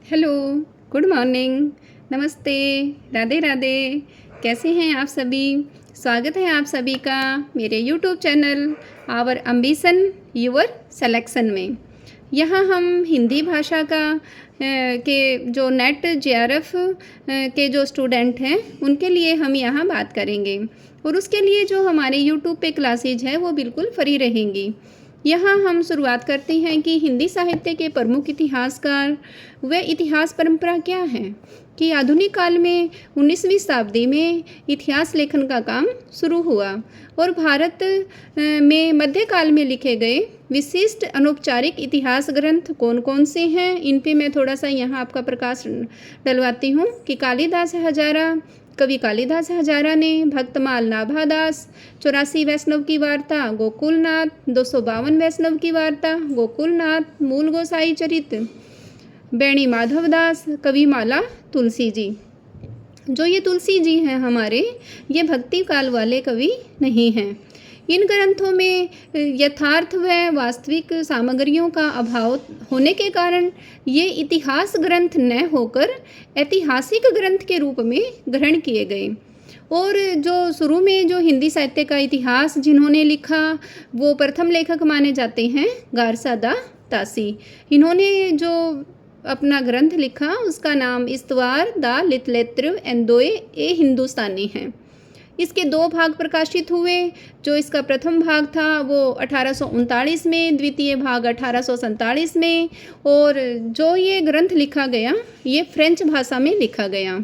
Hello, good morning, नमस्ते, राधे राधे। कैसे हैं आप सभी? स्वागत है आप सभी का मेरे YouTube channel our ambition your selection में। यहाँ हम हिंदी भाषा के जो नेट जेआरएफ के जो स्टूडेंट हैं उनके लिए हम यहाँ बात करेंगे और उसके लिए जो हमारे यूट्यूब पे क्लासेज है वो बिल्कुल फ्री रहेंगी। यहाँ हम शुरुआत करते हैं कि हिंदी साहित्य के प्रमुख इतिहासकार व इतिहास परंपरा क्या है कि आधुनिक काल में 19वीं शताब्दी में इतिहास लेखन का काम शुरू हुआ और भारत में मध्यकाल में लिखे गए विशिष्ट अनौपचारिक इतिहास ग्रंथ कौन कौन से हैं, इन पे मैं थोड़ा सा यहाँ आपका प्रकाश डलवाती हूँ कि कालिदास हजारा, कवि कालिदास हजारा ने भक्तमाल नाभादास, 84 वैष्णव की वार्ता गोकुलनाथ, 252 वैष्णव की वार्ता गोकुलनाथ, मूल गोसाई चरित बेणी माधवदास, कविमाला तुलसी जी। जो ये तुलसी जी हैं हमारे, ये भक्ति काल वाले कवि नहीं हैं। इन ग्रंथों में यथार्थ व वास्तविक सामग्रियों का अभाव होने के कारण ये इतिहास ग्रंथ न होकर ऐतिहासिक ग्रंथ के रूप में ग्रहण किए गए। और जो शुरू में जो हिंदी साहित्य का इतिहास जिन्होंने लिखा वो प्रथम लेखक माने जाते हैं गारसादा तासी। इन्होंने जो अपना ग्रंथ लिखा उसका नाम इस्तवार दा लिटरेचर एंदोए ए हिंदुस्तानी है। इसके दो भाग प्रकाशित हुए। जो इसका प्रथम भाग था वो 1839 में, द्वितीय भाग 1847 में, और जो ये ग्रंथ लिखा गया ये फ्रेंच भाषा में लिखा गया।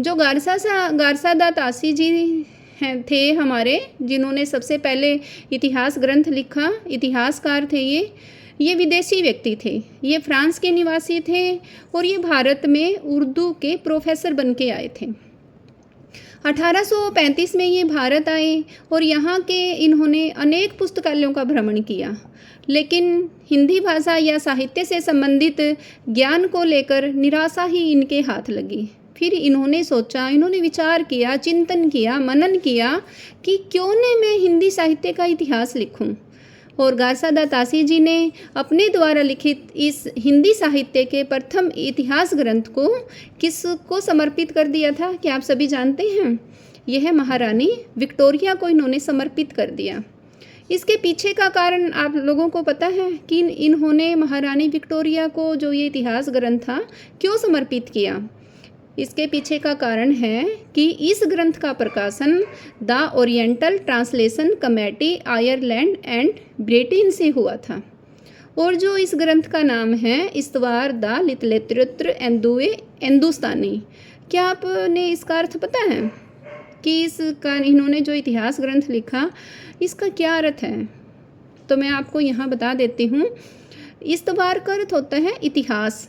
जो गारसादा तासी जी हैं थे हमारे, जिन्होंने सबसे पहले इतिहास ग्रंथ लिखा, इतिहासकार थे ये विदेशी व्यक्ति थे। ये फ्रांस के निवासी थे और ये भारत में उर्दू के प्रोफेसर बन के आए थे। 1835 में ये भारत आए और यहाँ के इन्होंने अनेक पुस्तकालयों का भ्रमण किया, लेकिन हिंदी भाषा या साहित्य से संबंधित ज्ञान को लेकर निराशा ही इनके हाथ लगी। फिर इन्होंने सोचा, इन्होंने विचार किया, चिंतन किया, मनन किया कि क्यों न मैं हिंदी साहित्य का इतिहास लिखूं। और गारसादा तासी जी ने अपने द्वारा लिखित इस हिंदी साहित्य के प्रथम इतिहास ग्रंथ को किसको समर्पित कर दिया था कि आप सभी जानते हैं? यह महारानी विक्टोरिया को इन्होंने समर्पित कर दिया। इसके पीछे का कारण आप लोगों को पता है कि इन्होंने महारानी विक्टोरिया को जो ये इतिहास ग्रंथ था क्यों समर्पित किया? इसके पीछे का कारण है कि इस ग्रंथ का प्रकाशन the oriental translation committee Ireland and Britain से हुआ था। और जो इस ग्रंथ का नाम है इस्तवार द लिटरेचर एंदोए हिंदुस्तानी। क्या आपने इसका अर्थ पता है कि इसका इन्होंने जो इतिहास ग्रंथ लिखा इसका क्या अर्थ है? तो मैं आपको यहाँ बता देती हूँ। इस्तवार का अर्थ होता है इतिहास,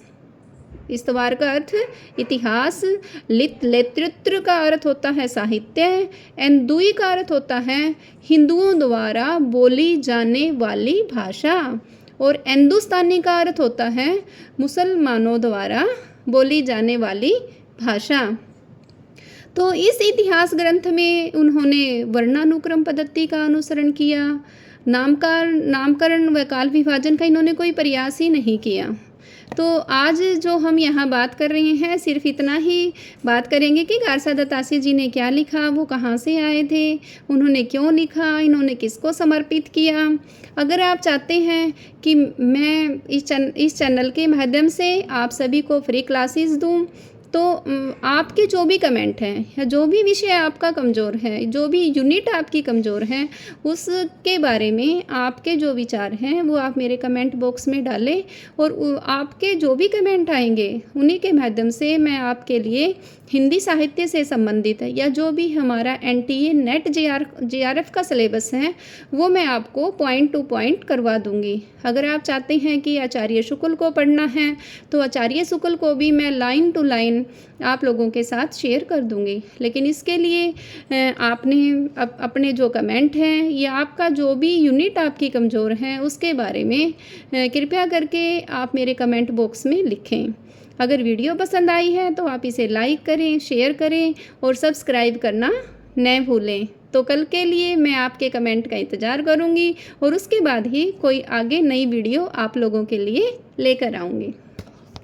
इस्तवार का अर्थ इतिहास, लिटरेचर का अर्थ होता है साहित्य, एंदुई का अर्थ होता है हिंदुओं द्वारा बोली जाने वाली भाषा, और हिंदुस्तानी का अर्थ होता है मुसलमानों द्वारा बोली जाने वाली भाषा। तो इस इतिहास ग्रंथ में उन्होंने वर्णानुक्रम पद्धति का अनुसरण किया। नामकरण व काल विभाजन का इन्होंने कोई प्रयास ही नहीं किया। तो आज जो हम यहाँ बात कर रहे हैं सिर्फ इतना ही बात करेंगे कि गारसादा तासी जी ने क्या लिखा, वो कहाँ से आए थे, उन्होंने क्यों लिखा, इन्होंने किसको समर्पित किया। अगर आप चाहते हैं कि मैं इस चैनल के माध्यम से आप सभी को फ्री क्लासेस दूँ, तो आपके जो भी कमेंट हैं या जो भी विषय आपका कमज़ोर है, जो भी यूनिट आपकी कमज़ोर है, उसके बारे में आपके जो विचार हैं वो आप मेरे कमेंट बॉक्स में डालें और आपके जो भी कमेंट आएंगे उन्हीं के माध्यम से मैं आपके लिए हिंदी साहित्य से संबंधित है या जो भी हमारा एनटीए नेट जेआरएफ का सिलेबस है वो मैं आपको पॉइंट टू पॉइंट करवा दूंगी। अगर आप चाहते हैं कि आचार्य शुक्ल को पढ़ना है तो आचार्य शुक्ल को भी मैं लाइन टू लाइन आप लोगों के साथ शेयर कर दूंगी। लेकिन इसके लिए आपने अपने जो कमेंट हैं या आपका जो भी यूनिट आपकी कमज़ोर है उसके बारे में कृपया करके आप मेरे कमेंट बॉक्स में लिखें। अगर वीडियो पसंद आई है तो आप इसे लाइक करें, शेयर करें और सब्सक्राइब करना न भूलें। तो कल के लिए मैं आपके कमेंट का इंतज़ार करूंगी और उसके बाद ही कोई आगे नई वीडियो आप लोगों के लिए लेकर आऊँगी।